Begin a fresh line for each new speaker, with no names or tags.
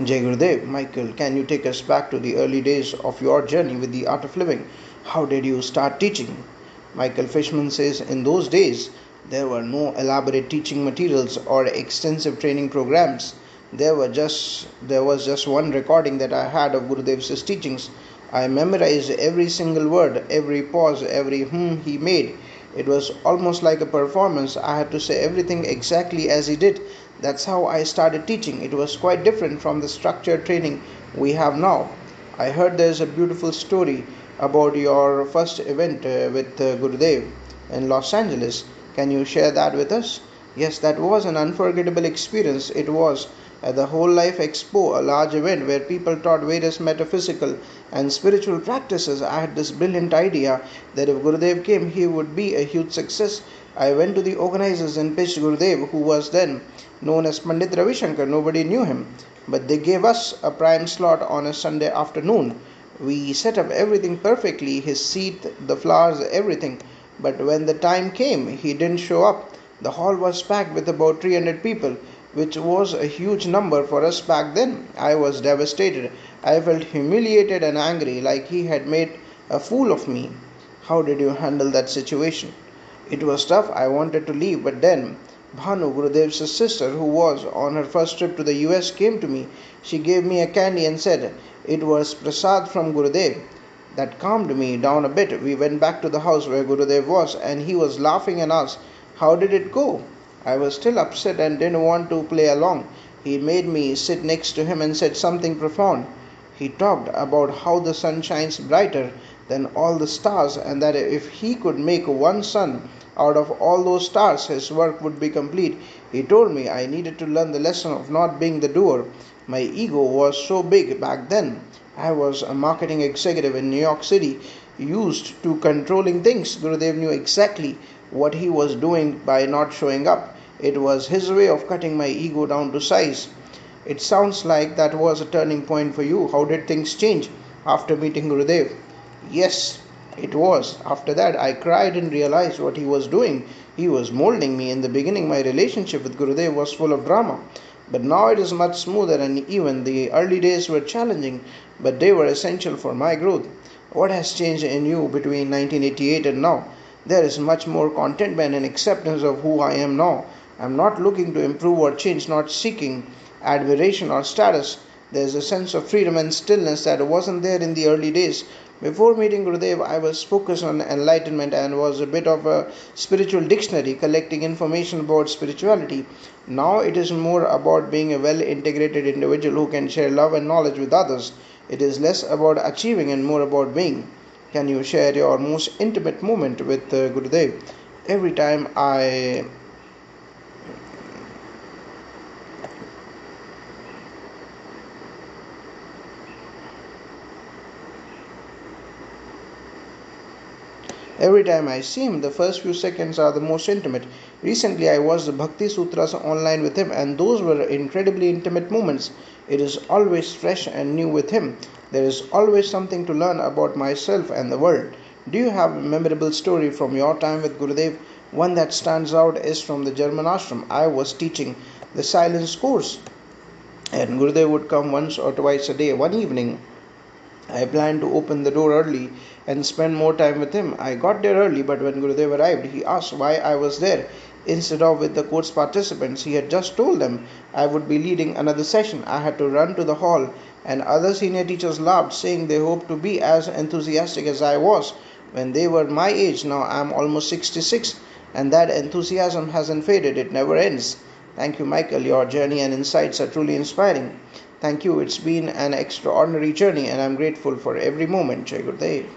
Jai Gurudev, Michael, can you take us back to the early days of your journey with the art of living? How did you start teaching? Michael Fishman says, in those days, there were no elaborate teaching materials or extensive training programs. There was just one recording that I had of Gurudev's teachings. I memorized every single word, every pause, every he made. It was almost like a performance. I had to say everything exactly as he did. That's how I started teaching. It was quite different from the structured training we have now. I heard there's a beautiful story about your first event with Gurudev in Los Angeles. Can you share that with us? Yes, that was an unforgettable experience. It was at the Whole Life Expo, a large event where people taught various metaphysical and spiritual practices. I had this brilliant idea that if Gurudev came, he would be a huge success. I went to the organizers and pitched Gurudev, who was then known as Pandit Ravi Shankar. Nobody knew him, but they gave us a prime slot on a Sunday afternoon. We set up everything perfectly, his seat, the flowers, everything. But when the time came, he didn't show up. The hall was packed with about 300 people, which was a huge number for us back then. I was devastated. I felt humiliated and angry, like he had made a fool of me. How did you handle that situation? It was tough. I wanted to leave, but then Bhanu, Gurudev's sister, who was on her first trip to the US, came to me. She gave me a candy and said, it was prasad from Gurudev. That calmed me down a bit. We went back to the house where Gurudev was, and he was laughing and asked, how did it go? I was still upset and didn't want to play along. He made me sit next to him and said something profound. He talked about how the sun shines brighter than all the stars, and that if he could make one sun out of all those stars, his work would be complete. He told me I needed to learn the lesson of not being the doer. My ego was so big back then. I was a marketing executive in New York City, used to controlling things. Gurudev knew exactly what he was doing by not showing up. It was his way of cutting my ego down to size. It sounds like that was a turning point for you. How did things change after meeting Gurudev? Yes, it was. After that, I cried and realized what he was doing. He was molding me. In the beginning, my relationship with Gurudev was full of drama. But now it is much smoother, and even the early days were challenging, but they were essential for my growth. What has changed in you between 1988 and now? There is much more contentment and acceptance of who I am now. I am not looking to improve or change, not seeking admiration or status. There is a sense of freedom and stillness that wasn't there in the early days. Before meeting Gurudev, I was focused on enlightenment and was a bit of a spiritual dictionary collecting information about spirituality. Now it is more about being a well integrated individual who can share love and knowledge with others. It is less about achieving and more about being. Can you share your most intimate moment with Gurudev? Every time I Every time I see him, the first few seconds are the most intimate. Recently, I watched the Bhakti Sutras online with him, and those were incredibly intimate moments. It is always fresh and new with him. There is always something to learn about myself and the world. Do you have a memorable story from your time with Gurudev? One that stands out is from the German ashram. I was teaching the silence course, and Gurudev would come once or twice a day. One evening, I planned to open the door early and spend more time with him. I got there early, but when Gurudev arrived, he asked why I was there instead of with the course participants. He had just told them I would be leading another session. I had to run to the hall, and other senior teachers laughed, saying they hoped to be as enthusiastic as I was when they were my age. Now I am almost 66, and that enthusiasm hasn't faded. It never ends. Thank you, Michael. Your journey and insights are truly inspiring. Thank you. It's been an extraordinary journey, and I'm grateful for every moment. Jai Gurudev.